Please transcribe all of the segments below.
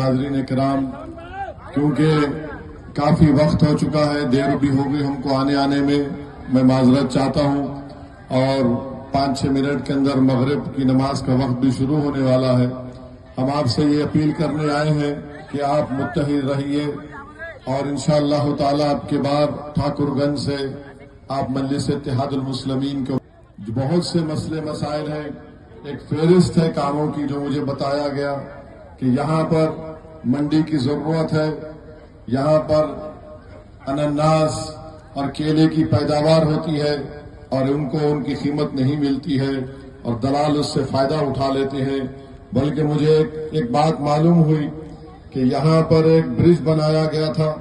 ناظرین کرام، کیونکہ کافی وقت ہو چکا ہے، دیر بھی ہو گئی ہم کو آنے میں معذرت چاہتا ہوں، اور 5-6 منٹ کے اندر مغرب کی نماز کا وقت بھی شروع ہونے والا ہے۔ ہم آپ سے یہ اپیل کرنے آئے ہیں کہ آپ متحد رہیے، اور انشاءاللہ تعالی آپ کے بعد ٹھاکر گنج سے آپ مجلس اتحاد المسلمین کے بہت سے مسئلے مسائل ہیں، ایک فہرست ہے کاموں کی جو مجھے بتایا گیا کہ یہاں پر منڈی کی ضرورت ہے، یہاں پر انناس اور کیلے کی پیداوار ہوتی ہے اور ان کو ان کی قیمت نہیں ملتی ہے اور دلال اس سے فائدہ اٹھا لیتے ہیں۔ بلکہ مجھے ایک بات معلوم ہوئی کہ یہاں پر ایک برج بنایا گیا تھا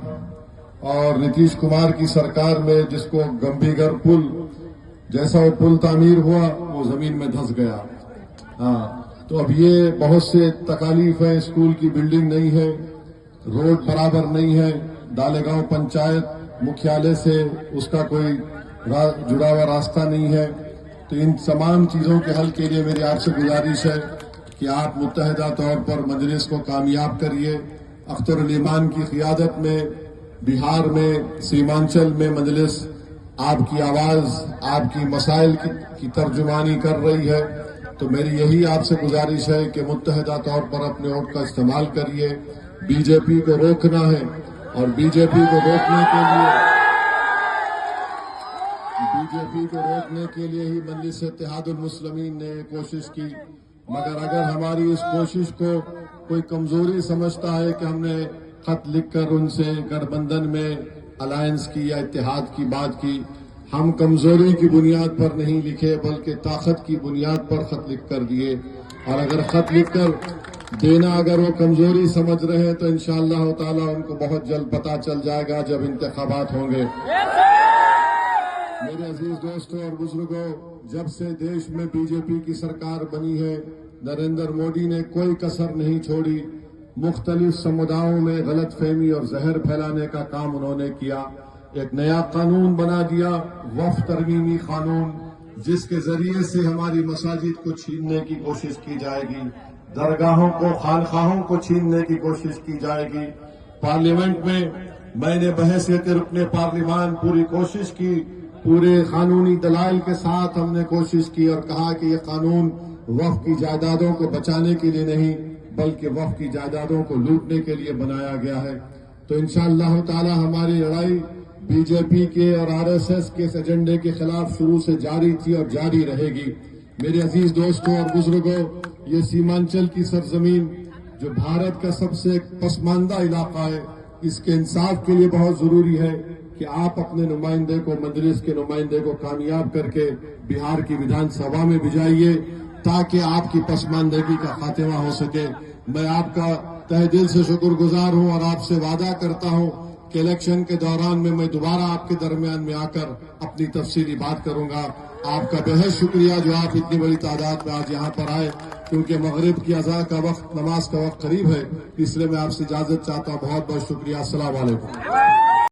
اور نتیش کمار کی سرکار میں، جس کو گمبھیگر پل، جیسا وہ پل تعمیر ہوا وہ زمین میں دھس گیا۔ تو اب یہ بہت سے تکالیف ہیں، اسکول کی بلڈنگ نہیں ہے، روڈ برابر نہیں ہے، ڈالے گاؤں پنچایت مکھیالے سے اس کا کوئی جڑا ہوا راستہ نہیں ہے۔ تو ان تمام چیزوں کے حل کے لیے میری آپ سے گزارش ہے کہ آپ متحدہ طور پر مجلس کو کامیاب کریے۔ اختر الایمان کی قیادت میں بہار میں، سیمانچل میں مجلس آپ کی آواز، آپ کی مسائل کی ترجمانی کر رہی ہے۔ تو میری یہی آپ سے گزارش ہے کہ متحدہ طور پر اپنے ووٹ کا استعمال کریے۔ بی جے پی کو روکنا ہے، اور بی جے پی کو روکنے کے لیے ہی مجلس اتحاد المسلمین نے کوشش کی۔ مگر اگر ہماری اس کوشش کو کوئی کمزوری سمجھتا ہے کہ ہم نے خط لکھ کر ان سے گٹھ بندھن میں الائنس کی یا اتحاد کی بات کی، ہم کمزوری کی بنیاد پر نہیں لکھے بلکہ طاقت کی بنیاد پر خط لکھ کر دیے۔ اور اگر خط لکھ کر دینا اگر وہ کمزوری سمجھ رہے ہیں تو انشاءاللہ تعالی ان کو بہت جلد پتہ چل جائے گا جب انتخابات ہوں گے۔ میرے عزیز دوستوں اور بزرگوں، جب سے دیش میں بی جے پی کی سرکار بنی ہے، نریندر مودی نے کوئی کسر نہیں چھوڑی۔ مختلف سموداؤں میں غلط فہمی اور زہر پھیلانے کا کام انہوں نے کیا۔ ایک نیا قانون بنا دیا، وقف ترمیمی قانون، جس کے ذریعے سے ہماری مساجد کو چھیننے کی کوشش کی جائے گی، درگاہوں کو، خانقاہوں کو چھیننے کی کوشش کی جائے گی۔ پارلیمنٹ میں نے بحیثیت رکن پارلیمان پوری کوشش کی، پورے قانونی دلائل کے ساتھ ہم نے کوشش کی اور کہا کہ یہ قانون وقف کی جائیدادوں کو بچانے کے لیے نہیں بلکہ وقف کی جائیدادوں کو لوٹنے کے لیے بنایا گیا ہے۔ تو انشاءاللہ تعالی ہماری لڑائی بی جے پی کے اور آر ایس ایس کے اس ایجنڈے کے خلاف شروع سے جاری تھی اور جاری رہے گی۔ میرے عزیز دوستوں اور بزرگوں، یہ سیمانچل کی سرزمین جو بھارت کا سب سے پسماندہ علاقہ ہے، اس کے انصاف کے لیے بہت ضروری ہے کہ آپ اپنے نمائندے کو، مجلس کے نمائندے کو کامیاب کر کے بہار کی ویدھان سبھا میں بھجائیے تاکہ آپ کی پسماندگی کا خاتمہ ہو سکے۔ میں آپ کا تہ دل سے شکر گزار ہوں اور آپ سے وعدہ کرتا ہوں کہ الیکشن کے دوران میں دوبارہ آپ کے درمیان میں آ کر اپنی تفصیلی بات کروں گا۔ آپ کا بہت شکریہ جو آپ اتنی بڑی تعداد میں آج یہاں پر آئے، کیونکہ مغرب کی اذان کا وقت، نماز کا وقت قریب ہے، اس لیے میں آپ سے اجازت چاہتا ہوں۔ بہت بہت شکریہ۔ السلام علیکم۔